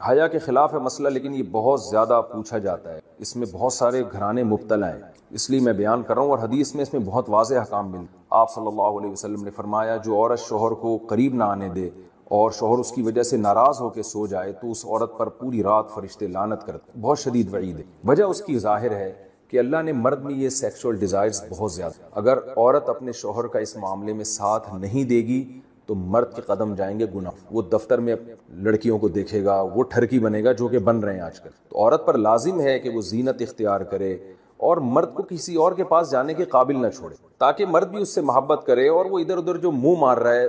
حیا کے خلاف ہے مسئلہ، لیکن یہ بہت زیادہ پوچھا جاتا ہے، اس میں بہت سارے گھرانے مبتلا ہیں، اس لیے میں بیان کر رہا ہوں، اور حدیث میں اس میں بہت واضح احکام ملتے ہیں۔ آپ صلی اللہ علیہ وسلم نے فرمایا جو عورت شوہر کو قریب نہ آنے دے اور شوہر اس کی وجہ سے ناراض ہو کے سو جائے تو اس عورت پر پوری رات فرشتے لعنت کرتے ہیں۔ بہت شدید وعید ہے۔ وجہ اس کی ظاہر ہے کہ اللہ نے مرد میں یہ سیکسول ڈیزائرز بہت زیادہ، اگر عورت اپنے شوہر کا اس معاملے میں ساتھ نہیں دے گی تو مرد کے قدم جائیں گے گناہ، وہ دفتر میں لڑکیوں کو دیکھے گا، وہ ٹھرکی بنے گا جو کہ بن رہے ہیں آج کل۔ تو عورت پر لازم ہے کہ وہ زینت اختیار کرے اور مرد کو کسی اور کے پاس جانے کے قابل نہ چھوڑے، تاکہ مرد بھی اس سے محبت کرے اور وہ ادھر ادھر جو منہ مار رہا ہے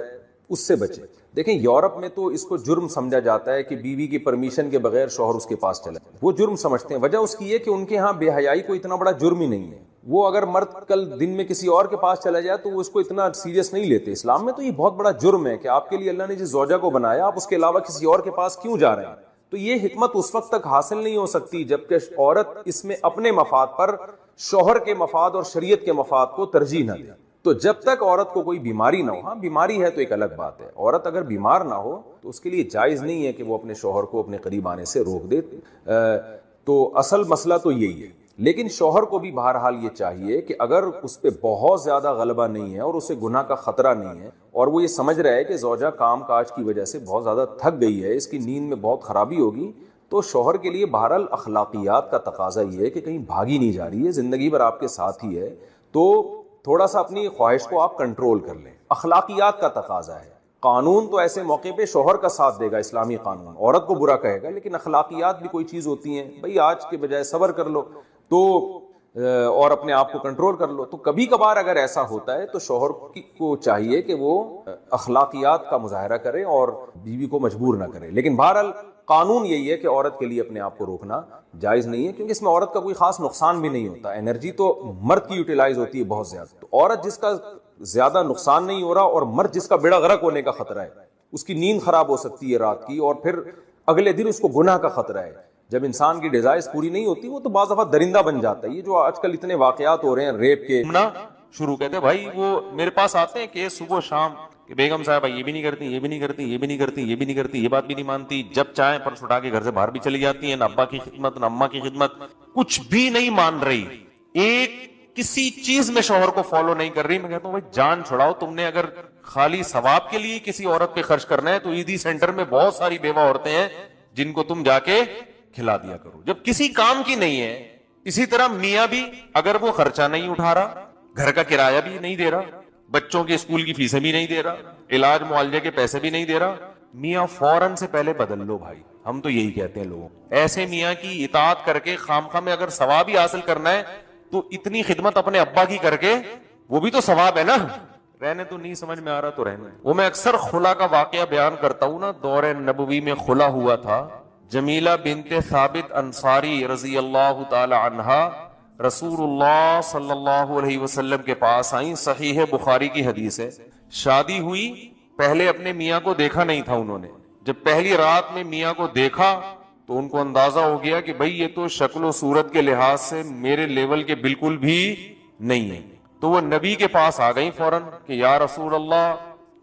اس سے بچے۔ دیکھیں یورپ میں تو اس کو جرم سمجھا جاتا ہے کہ بیوی کی پرمیشن کے بغیر شوہر اس کے پاس چلا، وہ جرم سمجھتے ہیں۔ وجہ اس کی ہے کہ ان کے ہاں بے حیائی کو اتنا بڑا جرم ہی نہیں ہے، وہ اگر مرد کل دن میں کسی اور کے پاس چلا جائے تو وہ اس کو اتنا سیریس نہیں لیتے۔ اسلام میں تو یہ بہت بڑا جرم ہے کہ آپ کے لیے اللہ نے جس زوجہ کو بنایا آپ اس کے علاوہ کسی اور کے پاس کیوں جا رہے ہیں۔ تو یہ حکمت اس وقت تک حاصل نہیں ہو سکتی جب کہ عورت اس میں اپنے مفاد پر شوہر کے مفاد اور شریعت کے مفاد کو ترجیح نہ دے۔ تو جب تک عورت کو کوئی بیماری نہ ہو، ہاں بیماری ہے تو ایک الگ بات ہے، عورت اگر بیمار نہ ہو تو اس کے لیے جائز نہیں ہے کہ وہ اپنے شوہر کو اپنے قریب آنے سے روک دے۔ تو اصل مسئلہ تو یہی ہے، لیکن شوہر کو بھی بہرحال یہ چاہیے کہ اگر اس پہ بہت زیادہ غلبہ نہیں ہے اور اسے گناہ کا خطرہ نہیں ہے اور وہ یہ سمجھ رہا ہے کہ زوجہ کام کاج کی وجہ سے بہت زیادہ تھک گئی ہے، اس کی نیند میں بہت خرابی ہوگی، تو شوہر کے لیے بہرحال اخلاقیات کا تقاضا یہ ہے کہ کہیں بھاگی نہیں جا رہی ہے، زندگی بھر آپ کے ساتھ ہی ہے، تو تھوڑا سا اپنی خواہش کو آپ کنٹرول کر لیں۔ اخلاقیات کا تقاضا ہے۔ قانون تو ایسے موقع پہ شوہر کا ساتھ دے گا، اسلامی قانون عورت کو برا کہے گا، لیکن اخلاقیات بھی کوئی چیز ہوتی ہیں، بھئی آج کے بجائے صبر کر لو تو اور اپنے آپ کو کنٹرول کر لو۔ تو کبھی کبھار اگر ایسا ہوتا ہے تو شوہر کو چاہیے کہ وہ اخلاقیات کا مظاہرہ کرے اور بیوی کو مجبور نہ کرے، لیکن بہرحال قانون یہی ہے کہ عورت کے لیے اپنے آپ کو روکنا جائز نہیں ہے، کیونکہ اس میں عورت کا کوئی خاص نقصان بھی نہیں ہوتا، انرجی تو مرد کی یوٹیلائز ہوتی ہے بہت زیادہ۔ تو عورت جس کا زیادہ نقصان نہیں ہو رہا اور مرد جس کا بیڑا غرق ہونے کا خطرہ ہے، اس کی نیند خراب ہو سکتی ہے رات کی اور پھر اگلے دن اس کو گناہ کا خطرہ ہے۔ جب انسان کی ڈیزائرز پوری نہیں ہوتی وہ تو بعض دفعہ درندہ بن جاتا ہے۔ یہ جو آج کل اتنے واقعات ہو رہے ہیں ریپ کے، شروع کہتے بھائی وہ میرے پاس آتے ہیں کہ صبح شام کہ بیگم صاحبہ یہ بھی نہیں کرتی، یہ بھی نہیں کرتی، یہ بھی نہیں کرتی، یہ بھی نہیں کرتی، یہ بات بھی نہیں مانتی، جب چاہیں پرس اٹھا کے گھر سے باہر بھی چلی جاتی ہیں، نہ ابا کی خدمت نہ اماں کی خدمت، کچھ بھی نہیں مان رہی، ایک کسی چیز میں شوہر کو فالو نہیں کر رہی۔ میں کہتا ہوں بھائی جان چھڑاؤ، تم نے اگر خالی ثواب کے لیے کسی عورت پہ خرچ کرنا ہے تو عیدی سینٹر میں بہت ساری بیوہ عورتیں ہیں جن کو تم جا کے کھلا دیا کرو، جب کسی کام کی نہیں ہے۔ اسی طرح میاں بھی اگر وہ خرچہ نہیں اٹھا رہا، گھر کا کرایہ بھی نہیں دے رہا، بچوں کے اسکول کی فیسیں بھی نہیں دے رہا، علاج معالجے کے پیسے بھی نہیں دے رہا، میاں فوراً سے پہلے بدل لو بھائی۔ ہم تو یہی کہتے ہیں لوگوں، ایسے میاں کی اطاعت کر کے خامخواہ میں اگر ثواب ہی حاصل کرنا ہے تو اتنی خدمت اپنے ابا کی کر کے وہ بھی تو ثواب ہے نا۔ رہنے تو نہیں سمجھ میں آ رہا تو رہنے۔ وہ میں اکثر خلا کا واقعہ بیان کرتا ہوں نا، دور نبوی میں خلا ہوا تھا، جمیلہ بنت ثابت انصاری رضی اللہ تعالی عنہا رسول اللہ صلی اللہ علیہ وسلم کے پاس آئیں، صحیح بخاری کی حدیث ہے۔ شادی ہوئی، پہلے اپنے میاں کو دیکھا نہیں تھا انہوں نے، جب پہلی رات میں میاں کو دیکھا تو ان کو اندازہ ہو گیا کہ بھئی یہ تو شکل و صورت کے لحاظ سے میرے لیول کے بالکل بھی نہیں ہے۔ تو وہ نبی کے پاس آ گئیں فوراً کہ یا رسول اللہ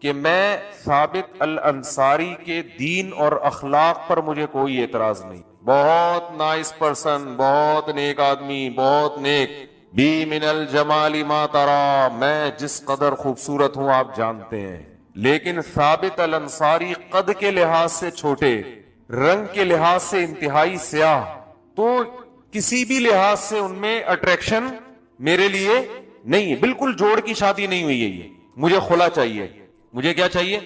کہ میں ثابت الانصاری کے دین اور اخلاق پر مجھے کوئی اعتراض نہیں، بہت نائس پرسن، بہت نیک آدمی، بہت نیک، بی من الجمال ما ترا، میں جس قدر خوبصورت ہوں آپ جانتے ہیں، لیکن ثابت الانصاری قد کے لحاظ سے چھوٹے، رنگ کے لحاظ سے انتہائی سیاہ، تو کسی بھی لحاظ سے ان میں اٹریکشن میرے لیے نہیں ہے، بالکل جوڑ کی شادی نہیں ہوئی ہے، یہ مجھے خلا چاہیے۔ مجھے کیا چاہیے؟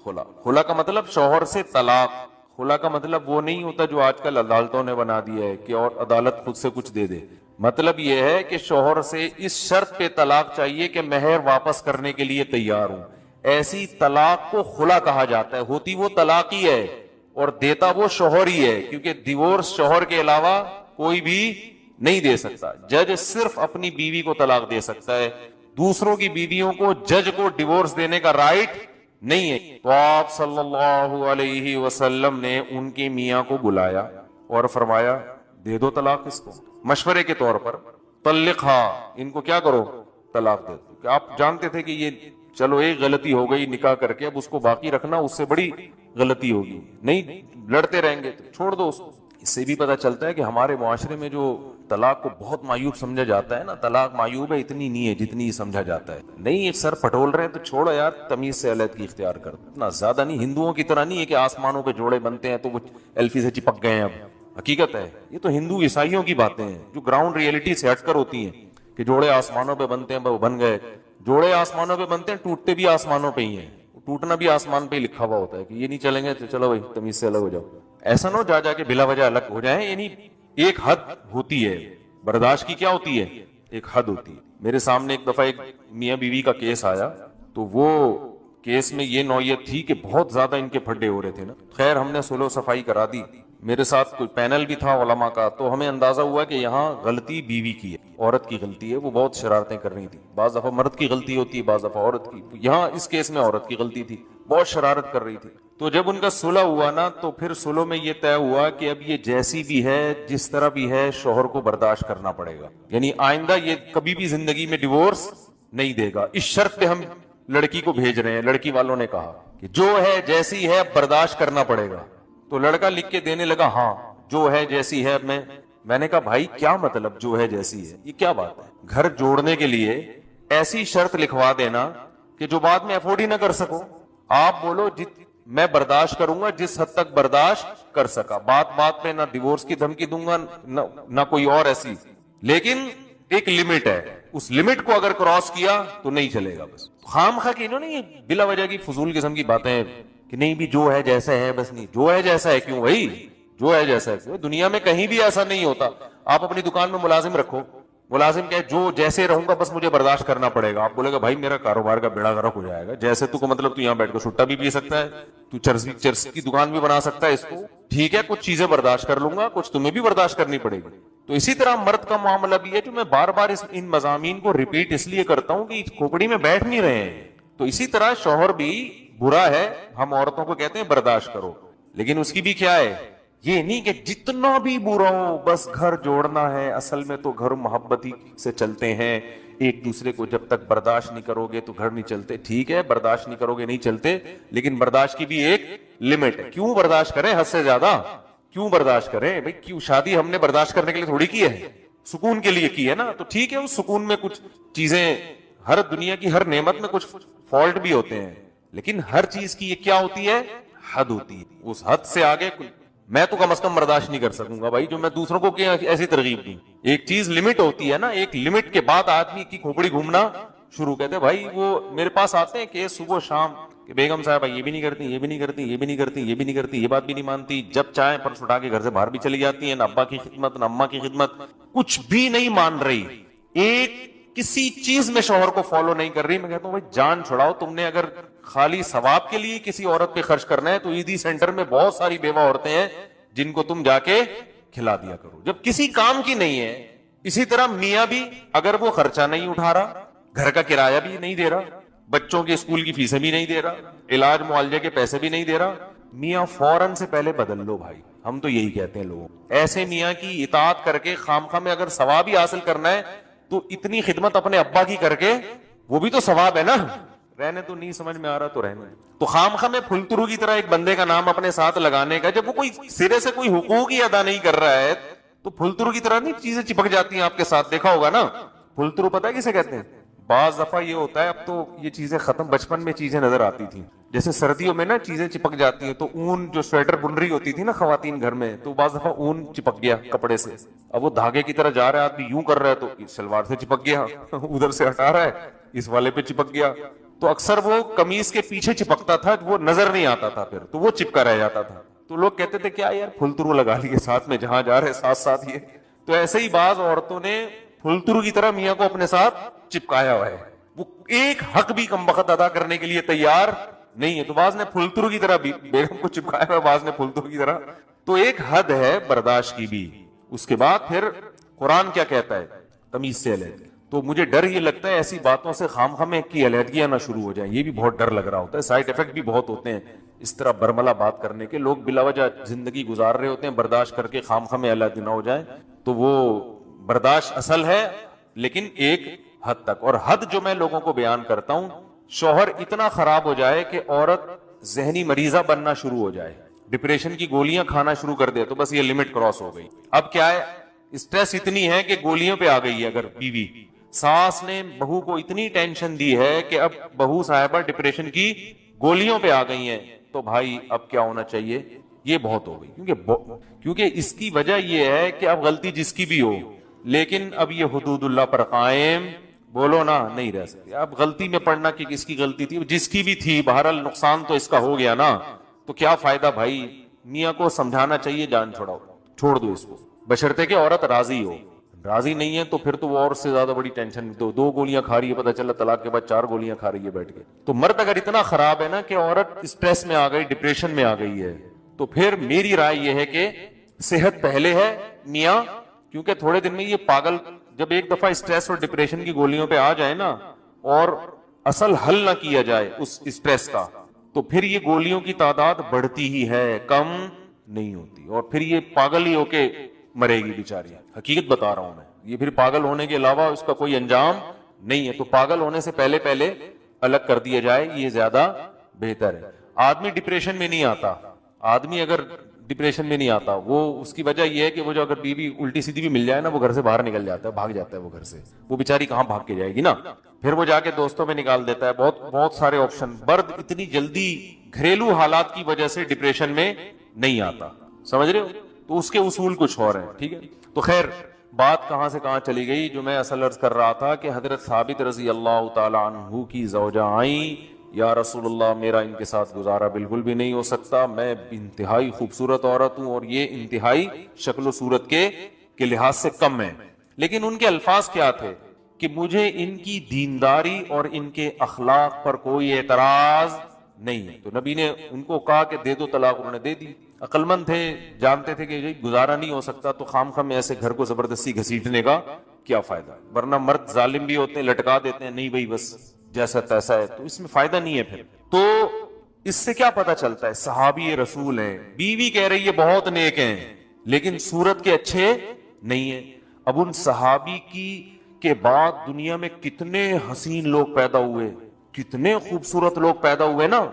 خلا۔ خلا کا مطلب شوہر سے طلاق۔ خلا کا مطلب وہ نہیں ہوتا جو آج کل عدالتوں نے بنا دیا ہے کہ اور عدالت خود سے کچھ دے دے۔ مطلب یہ ہے کہ شوہر سے اس شرط پہ طلاق چاہیے کہ مہر واپس کرنے کے لیے تیار ہوں۔ ایسی طلاق کو خلا کہا جاتا ہے، ہوتی وہ طلاق ہی ہے اور دیتا وہ شوہر ہی ہے، کیونکہ ڈیورس شوہر کے علاوہ کوئی بھی نہیں دے سکتا۔ جج صرف اپنی بیوی کو طلاق دے سکتا ہے، دوسروں کی بیویوں کو جج کو ڈیورس دینے کا رائٹ نہیں ہے۔ تو آپ صلی اللہ علیہ وسلم نے ان کے میاں کو بلایا اور فرمایا دے دو طلاق اس کو، مشورے کے طور پر، طلقھا، ان کو کیا کرو؟ طلاق دے دو۔ کہ آپ جانتے تھے کہ یہ چلو ایک غلطی ہو گئی نکاح کر کے، اب اس کو باقی رکھنا اس سے بڑی غلطی ہوگی, نہیں لڑتے رہیں گے تو چھوڑ دو اس کو. اس سے بھی پتہ چلتا ہے کہ ہمارے معاشرے میں جو طلاق کو بہت معیوب سمجھا جاتا ہے نا, طلاق معیوب ہے اتنی نہیں ہے جتنی یہ سمجھا جاتا ہے. نہیں, ایک سر پٹول رہے ہیں تو چھوڑو یار, تمیز سے علیحدگی اختیار کر دو. اتنا زیادہ نہیں, ہندوؤں کی طرح نہیں ہے کہ آسمانوں پہ جوڑے بنتے ہیں تو وہ ایلفی سے چپک گئے ہیں. اب حقیقت ہے یہ تو ہندو عیسائیوں کی باتیں ہیں جو گراؤنڈ ریئلٹی سے ہٹ کر ہوتی ہیں کہ جوڑے آسمانوں پہ بنتے ہیں, وہ بن گئے. جوڑے آسمانوں پہ بنتے ہیں, ٹوٹتے بھی آسمانوں پہ ہی ہیں, ٹوٹنا بھی آسمان پہ ہی لکھا ہوا ہوتا ہے کہ یہ نہیں چلیں گے تو چلو بھائی تمیز سے الگ ہو جاؤ. ایسا نہ ہو جا کے بلا وجہ الگ ہو جائیں. یعنی ایک حد ہوتی ہے برداشت کی. کیا ہوتی ہے؟ ایک حد ہوتی ہے. میرے سامنے ایک دفعہ ایک میاں بیوی کا کیس آیا, تو وہ کیس میں یہ نوعیت تھی کہ بہت زیادہ ان کے پھڈے ہو رہے تھے نا. خیر ہم نے سلو صفائی کرا دی, میرے ساتھ کوئی پینل بھی تھا علماء کا, تو ہمیں اندازہ ہوا کہ یہاں غلطی بیوی کی ہے, عورت کی غلطی ہے. وہ بہت شرارتیں کر رہی تھی, بعض دفعہ مرد کی غلطی ہوتی ہے, بعض دفعہ عورت کی. یہاں اس کیس میں عورت کی غلطی تھی, بہت شرارت کر رہی تھی. تو جب ان کا صلح ہوا نا, تو پھر صلح میں یہ طے ہوا کہ اب یہ جیسی بھی ہے, جس طرح بھی ہے, شوہر کو برداشت کرنا پڑے گا. یعنی آئندہ یہ کبھی بھی زندگی میں ڈیورس نہیں دے گا. اس شرط پہ ہم لڑکی کو بھیج رہے ہیں. لڑکی والوں نے کہا کہ جو ہے جیسی ہے اب برداشت کرنا پڑے گا. تو لڑکا لکھ کے دینے لگا, ہاں جو ہے جیسی ہے. میں نے کہا بھائی کیا مطلب جو ہے جیسی ہے, یہ کیا بات ہے؟ گھر جوڑنے کے لیے ایسی شرط لکھوا دینا کہ جو بعد میں افورڈ ہی نہ کر سکو. آپ بولو میں برداشت کروں گا جس حد تک برداشت کر سکا, بات پہ نہ ڈیورس کی دھمکی دوں گا نہ کوئی اور ایسی, لیکن ایک لمٹ ہے, اس لمٹ کو اگر کراس کیا تو نہیں چلے گا. بس خام خواہ کہ انہوں نے یہ بلا وجہ کی فضول قسم کی باتیں کہ نہیں بھی جو ہے جیسا ہے, بس نہیں جو ہے جیسا ہے. کیوں بھائی جو ہے جیسا ہے؟ دنیا میں کہیں بھی ایسا نہیں ہوتا. آپ اپنی دکان میں ملازم رکھو, ملازم کہے جو جیسے رہوں گا بس مجھے برداشت کرنا پڑے گا. آپ بولے گا بھائی میرا کاروبار کا بیڑا غرق ہو جائے گا. جیسے تو مطلب تو یہاں بیٹھ کر سٹا بھی پی سکتا ہے, تو چرس کی دکان بھی بنا سکتا ہے اس کو, ٹھیک ہے کچھ چیزیں برداشت کر لوں گا, کچھ تمہیں بھی برداشت کرنی پڑے گی. تو اسی طرح مرد کا معاملہ بھی ہے, جو میں بار بار ان مضامین کو ریپیٹ اس لیے کرتا ہوں کہ کھوپڑی میں بیٹھ نہیں رہے ہیں. تو اسی طرح شوہر بھی برا ہے, ہم عورتوں کو کہتے ہیں برداشت کرو, لیکن اس کی بھی کیا ہے, یہ نہیں کہ جتنا بھی برا ہو بس گھر جوڑنا ہے. اصل میں تو گھر محبتی سے چلتے ہیں, ایک دوسرے کو جب تک برداشت نہیں کرو گے تو گھر نہیں چلتے. ٹھیک ہے برداشت نہیں کرو گے نہیں چلتے, لیکن برداشت کی بھی ایک لمٹ ہے. کیوں برداشت کریں حد سے زیادہ, کیوں برداشت کریں بھائی؟ کیوں شادی ہم نے برداشت کرنے کے لیے تھوڑی کی ہے, سکون کے لیے کی ہے نا. تو ٹھیک ہے اس سکون میں کچھ چیزیں, ہر دنیا کی ہر نعمت میں کچھ فالٹ بھی ہوتے ہیں, لیکن ہر چیز کی یہ کیا ہوتی ہے, حد ہوتی ہے. اس حد سے آگے میں تو کم از کم برداشت نہیں کر سکوں گا بھائی, جو میں دوسروں کو ایسی ترغیب دوں. ایک چیز لمٹ ہوتی ہے نا, ایک لمٹ کے بعد آدمی کی کھوپڑی گھومنا شروع. کہتے بھائی وہ میرے پاس آتے ہیں کہ صبح شام کہ بیگم صاحبہ یہ بھی نہیں کرتی, یہ بھی نہیں کرتی, یہ بھی نہیں کرتی, یہ بھی نہیں کرتی, یہ بات بھی نہیں مانتی, جب چاہیں پرس اٹھا کے گھر سے باہر بھی چلی جاتی ہیں, نہ ابا کی خدمت نہ اماں کی خدمت, کچھ بھی نہیں مان رہی, ایک کسی چیز میں شوہر کو فالو نہیں کر رہی. میں کہتا ہوں بھائی جان چھڑاؤ, تم نے اگر خالی ثواب کے لیے کسی عورت پہ خرچ کرنا ہے تو ایدی سینٹر میں بہت ساری بیوہ عورتیں ہیں جن کو تم جا کے کھلا دیا کرو, جب کسی کام کی نہیں ہے. اسی طرح میاں بھی اگر وہ خرچہ نہیں اٹھا رہا, گھر کا کرایہ بھی نہیں دے رہا, بچوں کے اسکول کی فیسیں بھی نہیں دے رہا, علاج معالجے کے پیسے بھی نہیں دے رہا, میاں فوراً سے پہلے بدل لو بھائی. ہم تو یہی کہتے ہیں لوگوں, ایسے میاں کی اطاعت کر کے خامخواہ میں اگر ثواب ہی حاصل کرنا ہے تو اتنی خدمت اپنے ابا کی کر کے, وہ بھی تو ثواب ہے نا. رہنے تو نہیں سمجھ میں آ رہا تو رہنے. تو خامخواہ میں پھلترو کی طرح ایک بندے کا نام اپنے ساتھ لگانے کا, جب وہ کوئی سرے سے کوئی حقوق ہی ادا نہیں کر رہا ہے تو پھلترو کی طرح نہیں چیزیں چپک جاتی ہیں آپ کے ساتھ. دیکھا ہوگا نا پھلترو, پتہ ہے کسے کہتے ہیں؟ بعض دفعہ یہ ہوتا ہے, اب تو یہ چیزیں ختم, بچپن میں چیزیں نظر آتی تھی, جیسے سردیوں میں نا چیزیں چپک جاتی ہیں, تو اون جو سویٹر بن رہی ہوتی تھی نا خواتین گھر میں, تو بعض دفعہ اون چپک گیا کپڑے سے, اب وہ دھاگے کی طرح جا رہا ہے, آدمی یوں کر رہا ہے تو شلوار سے چپک گیا, ادھر سے ہٹا رہا ہے اس والے پہ چپک گیا. تو اکثر وہ قمیص کے پیچھے چپکتا تھا, وہ نظر نہیں آتا تھا, پھر تو وہ چپکا رہ جاتا تھا. تو لوگ کہتے تھے کیا یار پھلترو لگا لیے ساتھ میں, جہاں جا رہے ساتھ ساتھ یہ. تو ایسے ہی بعض عورتوں نے پھلترو کی طرح میاں کو اپنے ساتھ چپکایا ہوا ہے, وہ ایک حق بھی کم بخت ادا کرنے کے لیے تیار نہیں ہے. تو بعض نے پھلترو کی طرح بیگم کو چپکایا ہوا ہے, بعض نے پھلترو کی طرح. تو ایک حد ہے برداشت کی بھی. اس کے بعد پھر قرآن کیا کہتا ہے, تمیز سے علیحدگی. تو مجھے ڈر یہ لگتا ہے ایسی باتوں سے خامخواہ میں کی علیحدگیاں نہ شروع ہو جائیں, یہ بھی بہت ڈر لگ رہا ہوتا ہے. سائیڈ افیکٹ بھی بہت ہوتے ہیں اس طرح برملا بات کرنے کے. لوگ بلا وجہ زندگی گزار رہے ہوتے ہیں, برداشت کر کے خامخواہ میں علیحدگی نہ ہو جائیں. تو وہ برداشت اصل ہے لیکن ایک حد تک. اور حد جو میں لوگوں کو بیان کرتا ہوں, شوہر اتنا خراب ہو جائے کہ عورت ذہنی مریضہ بننا شروع ہو جائے, ڈپریشن کی گولیاں کھانا شروع کر دے, تو بس یہ لمٹ کراس ہو گئی. اب کیا ہے, اسٹریس اتنی ہے کہ گولیوں پہ آ گئی ہے. اگر بیوی ساس نے بہو کو اتنی ٹینشن دی ہے کہ اب بہو صاحبہ ڈپریشن کی گولیوں پہ آ گئی ہیں, تو بھائی اب کیا ہونا چاہیے, یہ بہت ہو گئی. کیونکہ اس کی وجہ یہ ہے کہ اب غلطی جس کی بھی ہو, لیکن اب یہ حدود اللہ پر قائم بولو نا نہیں رہ سکتے. اب غلطی میں پڑنا کہ کس کی غلطی تھی, جس کی بھی تھی, بہرحال نقصان تو اس کا ہو گیا نا, تو کیا فائدہ بھائی. میاں کو سمجھانا چاہیے جان چھوڑاؤ, چھوڑ دو اس کو, بشرطے کہ عورت راضی ہو. راضی نہیں ہے تو پھر تو وہ اور سے زیادہ بڑی ٹینشن. دو گولیاں کھا رہی ہے, پتہ چلا طلاق کے بعد 4 گولیاں کھا رہی ہے بیٹھ کے. تو مرد اگر اتنا خراب ہے نا کہ عورت اسٹریس میں آ گئی, ڈپریشن میں آ گئی ہے, تو پھر میری رائے یہ ہے کہ صحت پہلے ہے میاں. کیونکہ تھوڑے دن میں یہ پاگل جب ایک دفعہ اسٹریس اور ڈپریشن کی گولیوں پہ آ جائے نا, اور اصل حل نہ کیا جائے اس اسٹریس کا, تو پھر یہ گولیوں کی تعداد بڑھتی ہی ہے, کم نہیں ہوتی, اور پھر یہ پاگل ہی ہو کے مرے گی بیچاری. حقیقت بتا رہا ہوں میں, یہ پھر پاگل ہونے کے علاوہ اس کا کوئی انجام نہیں ہے. تو پاگل ہونے سے پہلے الگ کر دیا جائے, یہ زیادہ بہتر ہے. آدمی ڈپریشن میں نہیں آتا, آدمی اگر ڈپریشن میں نہیں آتا, وہ اس کی وجہ یہ ہے کہ وہ جو اگر بیوی الٹی سیدھی بھی مل جائے نا, وہ گھر سے باہر نکل جاتا ہے, بھاگ جاتا ہے وہ گھر سے. وہ بیچاری کہاں بھاگ کے جائے گی نا, پھر وہ جا کے دوستوں میں نکال دیتا ہے. بہت سارے آپشن. مرد اتنی جلدی گھریلو حالات کی وجہ سے ڈپریشن میں نہیں آتا, سمجھ رہے ہو. تو اس کے اصول کچھ اور ہیں, ٹھیک ہے. تو خیر بات کہاں سے کہاں چلی گئی. جو میں اصل عرض کر رہا تھا کہ حضرت ثابت رضی اللہ تعالی عنہ کی زوجہ آئیں, یا رسول اللہ میرا ان کے ساتھ گزارا بالکل بھی نہیں ہو سکتا, میں انتہائی خوبصورت عورت ہوں اور یہ انتہائی شکل و صورت کے لحاظ سے کم ہے. لیکن ان کے الفاظ کیا تھے کہ مجھے ان کی دینداری اور ان کے اخلاق پر کوئی اعتراض نہیں ہے. تو نبی نے ان کو کہا کہ دے دو طلاق, انہوں نے دے دی. عقل مند تھے, جانتے تھے کہ گزارا نہیں ہو سکتا, تو خام خام ایسے گھر کو زبردستی گھسیٹنے کا کیا فائدہ. ورنہ مرد ظالم بھی ہوتے ہیں, لٹکا دیتے ہیں, نہیں بھائی بس جیسا تیسا ہے, تو اس میں فائدہ نہیں ہے پھر. تو اس سے کیا پتا چلتا ہے, صحابی رسول ہیں, بیوی کہہ رہی ہے بہت نیک ہیں, لیکن صورت کے اچھے نہیں ہیں. اب ان صحابی کے بعد دنیا میں کتنے حسین لوگ پیدا ہوئے, کتنے خوبصورت لوگ پیدا ہوئے نا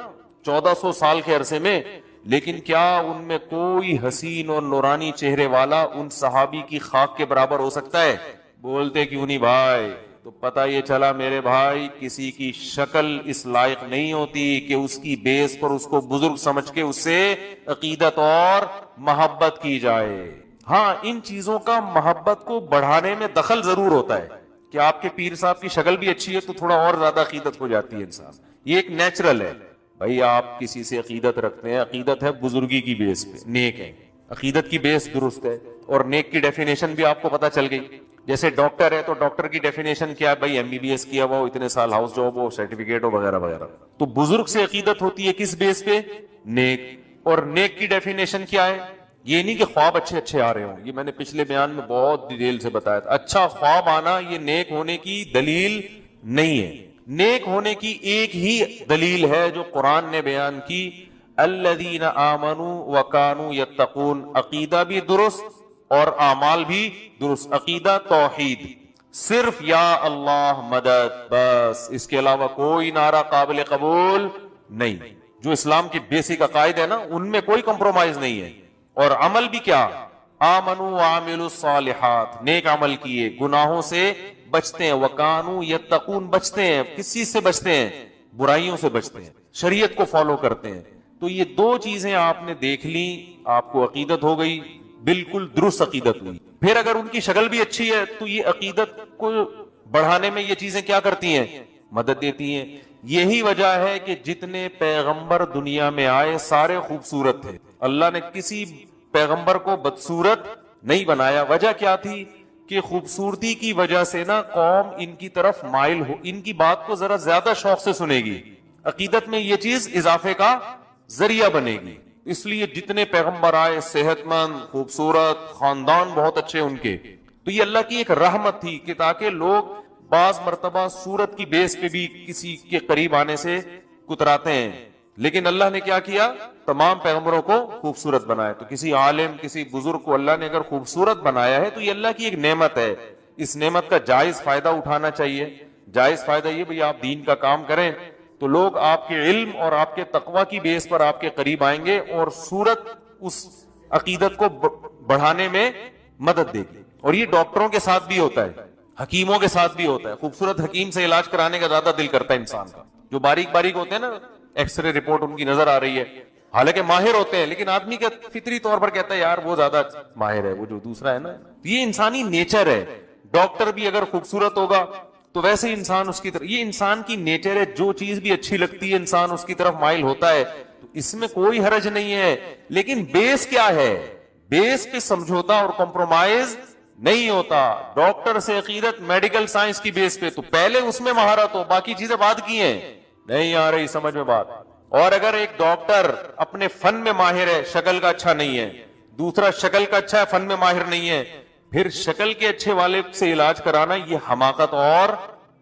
1400 سال کے عرصے میں, لیکن کیا ان میں کوئی حسین اور نورانی چہرے والا ان صحابی کی خاک کے برابر ہو سکتا ہے؟ بولتے کیوں نہیں بھائی. تو پتہ یہ چلا میرے بھائی, کسی کی شکل اس لائق نہیں ہوتی کہ اس کی بیس پر اس کو بزرگ سمجھ کے اس سے عقیدت اور محبت کی جائے. ہاں ان چیزوں کا محبت کو بڑھانے میں دخل ضرور ہوتا ہے کہ آپ کے پیر صاحب کی شکل بھی اچھی ہے تو تھوڑا اور زیادہ عقیدت ہو جاتی ہے انسان. یہ ایک نیچرل ہے بھائی. آپ کسی سے عقیدت رکھتے ہیں, عقیدت ہے بزرگی کی بیس پہ, نیک ہے, عقیدت کی بیس درست ہے. اور نیک کی ڈیفینیشن بھی آپ کو پتا چل گئی. جیسے ڈاکٹر ہے تو ڈاکٹر کی ڈیفینیشن کیا ہے بھائی, MBBS کیا ہوا ہو, اتنے سال ہاؤس جاب ہو, سرٹیفکیٹ ہو, وغیرہ وغیرہ. تو بزرگ سے عقیدت ہوتی ہے کس بیس پہ, نیک. اور نیک کی ڈیفینیشن کیا ہے, یہ نہیں کہ خواب اچھے آ رہے ہوں, یہ میں نے پچھلے بیان میں بہت ڈیٹیل سے بتایا تھا. اچھا خواب آنا یہ نیک ہونے کی دلیل نہیں ہے. نیک ہونے کی ایک ہی دلیل ہے جو قرآن نے بیان کی, الذین آمنوا وکانوا یتقون. عقیدہ بھی درست اور اعمال بھی درست. عقیدہ توحید, صرف یا اللہ مدد, بس اس کے علاوہ کوئی نعرہ قابل قبول نہیں. جو اسلام کی بیسک عقائد ہے نا, ان میں کوئی کمپرومائز نہیں ہے. اور عمل بھی کیا, آمنوا وعملوا الصالحات, نیک عمل کیے, گناہوں سے بچتے ہیں, وکانوا یتقون, بچتے ہیں. کس چیز سے بچتے ہیں, برائیوں سے بچتے ہیں, شریعت کو فالو کرتے ہیں. تو یہ دو چیزیں آپ نے دیکھ لی, آپ کو عقیدت ہو گئی, بالکل درست عقیدت ہوئی. پھر اگر ان کی شکل بھی اچھی ہے تو یہ عقیدت کو بڑھانے میں یہ چیزیں کیا کرتی ہیں, مدد دیتی ہیں. یہی وجہ ہے کہ جتنے پیغمبر دنیا میں آئے سارے خوبصورت تھے. اللہ نے کسی پیغمبر کو بدصورت نہیں بنایا. وجہ کیا تھی کہ خوبصورتی کی وجہ سے نا قوم ان کی طرف مائل ہو, ان کی بات کو ذرا زیادہ شوق سے سنے گی. عقیدت میں یہ چیز اضافے کا ذریعہ بنے گی. اس لیے جتنے پیغمبر آئے صحت مند, خوبصورت, خاندان بہت اچھے ان کے. تو یہ اللہ کی ایک رحمت تھی کہ تاکہ لوگ بعض مرتبہ صورت کی بیس پہ بھی کسی کے قریب آنے سے کتراتے ہیں, لیکن اللہ نے کیا کیا, تمام پیغمبروں کو خوبصورت بنایا. تو کسی عالم, کسی بزرگ کو اللہ نے اگر خوبصورت بنایا ہے تو یہ اللہ کی ایک نعمت ہے. اس نعمت کا جائز فائدہ اٹھانا چاہیے. جائز فائدہ یہ بھئی آپ دین کا کام کریں تو لوگ آپ کے علم اور آپ کے تقوی کی بیس پر آپ کے قریب آئیں گے اور صورت اس عقیدت کو بڑھانے میں مدد دے گی. اور یہ ڈاکٹروں کے ساتھ بھی ہوتا ہے, حکیموں کے ساتھ بھی ہوتا ہے. خوبصورت حکیم سے علاج کرانے کا زیادہ دل کرتا ہے انسان کا. جو باریک باریک ہوتے ہیں نا, ایکس رے رپورٹ ان کی نظر آ رہی ہے, حالانکہ ماہر ہوتے ہیں, لیکن آدمی کا فطری طور پر کہتا ہے یار وہ زیادہ ماہر ہے, وہ جو دوسرا ہے نا. یہ انسانی نیچر ہے. ڈاکٹر بھی اگر خوبصورت ہوگا تو ویسے انسان اس کی طرف, یہ انسان کی نیچر ہے, جو چیز بھی اچھی لگتی ہے انسان اس کی طرف مائل ہوتا ہے. تو اس میں کوئی حرج نہیں ہے. لیکن بیس کیا ہے؟ بیس پہ سمجھوتا اور کمپرومائز نہیں ہوتا. ڈاکٹر سے عقیدت میڈیکل سائنس کی بیس پہ, تو پہلے اس میں مہارت ہو, باقی چیزیں بعد کی ہیں. نہیں آ رہی سمجھ میں بات؟ اور اگر ایک ڈاکٹر اپنے فن میں ماہر ہے, شکل کا اچھا نہیں ہے, دوسرا شکل کا اچھا ہے فن میں ماہر نہیں ہے, پھر شکل کے اچھے والے سے علاج کرانا یہ حماقت اور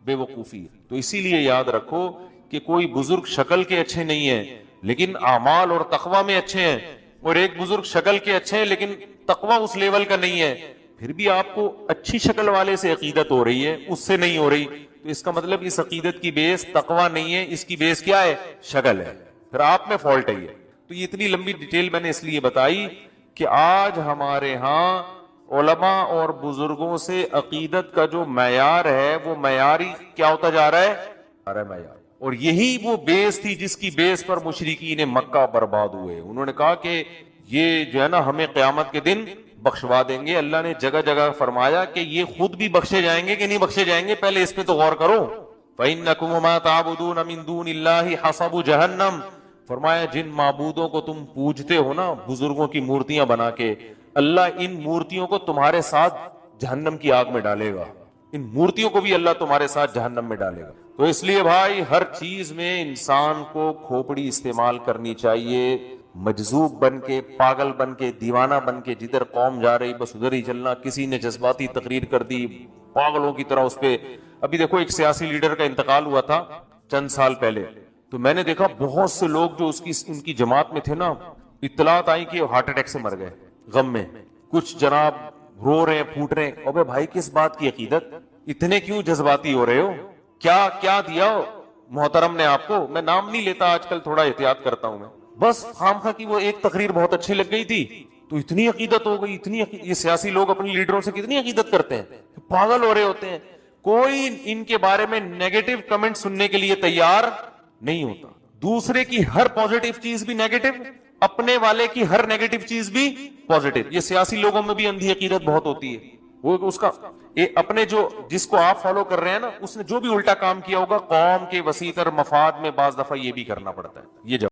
بے وقوفی ہے. تو اسی لیے یاد رکھو کہ کوئی بزرگ شکل کے اچھے نہیں ہیں لیکن اعمال اور تقوی میں اچھے ہیں, اور ایک بزرگ شکل کے اچھے ہیں لیکن تقوی اس لیول کا نہیں ہے. پھر بھی آپ کو اچھی شکل والے سے عقیدت ہو رہی ہے, اس سے نہیں ہو رہی, تو اس کا مطلب اس عقیدت کی بیس تقوی نہیں ہے, اس کی بیس کیا ہے؟ شکل ہے. پھر آپ میں فالٹ ہے یہ. تو یہ اتنی لمبی ڈیٹیل میں نے اس لیے بتائی کہ آج ہمارے ہاں علماء اور بزرگوں سے عقیدت کا جو معیار ہے وہ معیاری کیا ہوتا جا رہا ہے؟ معیار. اور یہی وہ بیس تھی جس کی بیس پر مشرکین مکہ برباد ہوئے. انہوں نے کہا کہ یہ جو ہے نا ہمیں قیامت کے دن بخشوا دیں گے. اللہ نے جگہ جگہ فرمایا کہ یہ خود بھی بخشے جائیں گے کہ نہیں بخشے جائیں گے, پہلے اس پہ تو غور کرو. فَإِنَّكُمْ وَمَا تَعْبُدُونَ مِن دُونِ اللَّهِ حَصَبُ جَهَنَّمَ, فرمایا جن معبودوں کو تم پوجتے ہو نا بزرگوں کی مورتیاں بنا کے, اللہ ان مورتیوں کو تمہارے ساتھ جہنم کی آگ میں ڈالے گا. ان مورتیوں کو بھی اللہ تمہارے ساتھ جہنم میں ڈالے گا. تو اس لیے بھائی ہر چیز میں انسان کو کھوپڑی استعمال کرنی چاہیے, مجذوب بن کے, پاگل بن کے, دیوانہ بن کے, جدھر قوم جا رہی بس ادھر ہی چلنا. کسی نے جذباتی تقریر کر دی پاگلوں کی طرح اس پہ. ابھی دیکھو ایک سیاسی لیڈر کا انتقال ہوا تھا چند سال پہلے, تو میں نے دیکھا بہت سے لوگ جو ان کی جماعت میں تھے نا, اطلاعات آئی کہ ہارٹ اٹیک سے مر گئے غم میں. کچھ جناب رو رہے ہیں, پھوٹ رہے ہیں. اوبے بھائی کس بات کی عقیدت؟ اتنے کیوں جذباتی ہو رہے ہو؟ کیا دیا محترم نے آپ کو؟ میں نام نہیں لیتا آج کل, تھوڑا احتیاط کرتا ہوں میں. بس خامخواہ کی وہ ایک تقریر بہت اچھی لگ گئی تھی تو اتنی عقیدت ہو گئی, اتنی یہ سیاسی لوگ اپنے لیڈروں سے کتنی عقیدت کرتے ہیں, پاگل ہو رہے ہوتے ہیں. کوئی ان کے بارے میں نیگیٹو کمنٹ سننے کے لیے تیار نہیں ہوتا. دوسرے کی ہر پازیٹیو چیز بھی نیگیٹو, اپنے والے کی ہر نیگیٹو چیز بھی پازیٹیو. یہ سیاسی لوگوں میں بھی اندھی عقیدت بہت ہوتی ہے. وہ اس کا اپنے جو جس کو آپ فالو کر رہے ہیں نا, اس نے جو بھی الٹا کام کیا ہوگا قوم کے وسیع تر مفاد میں بعض دفعہ یہ بھی کرنا پڑتا ہے. یہ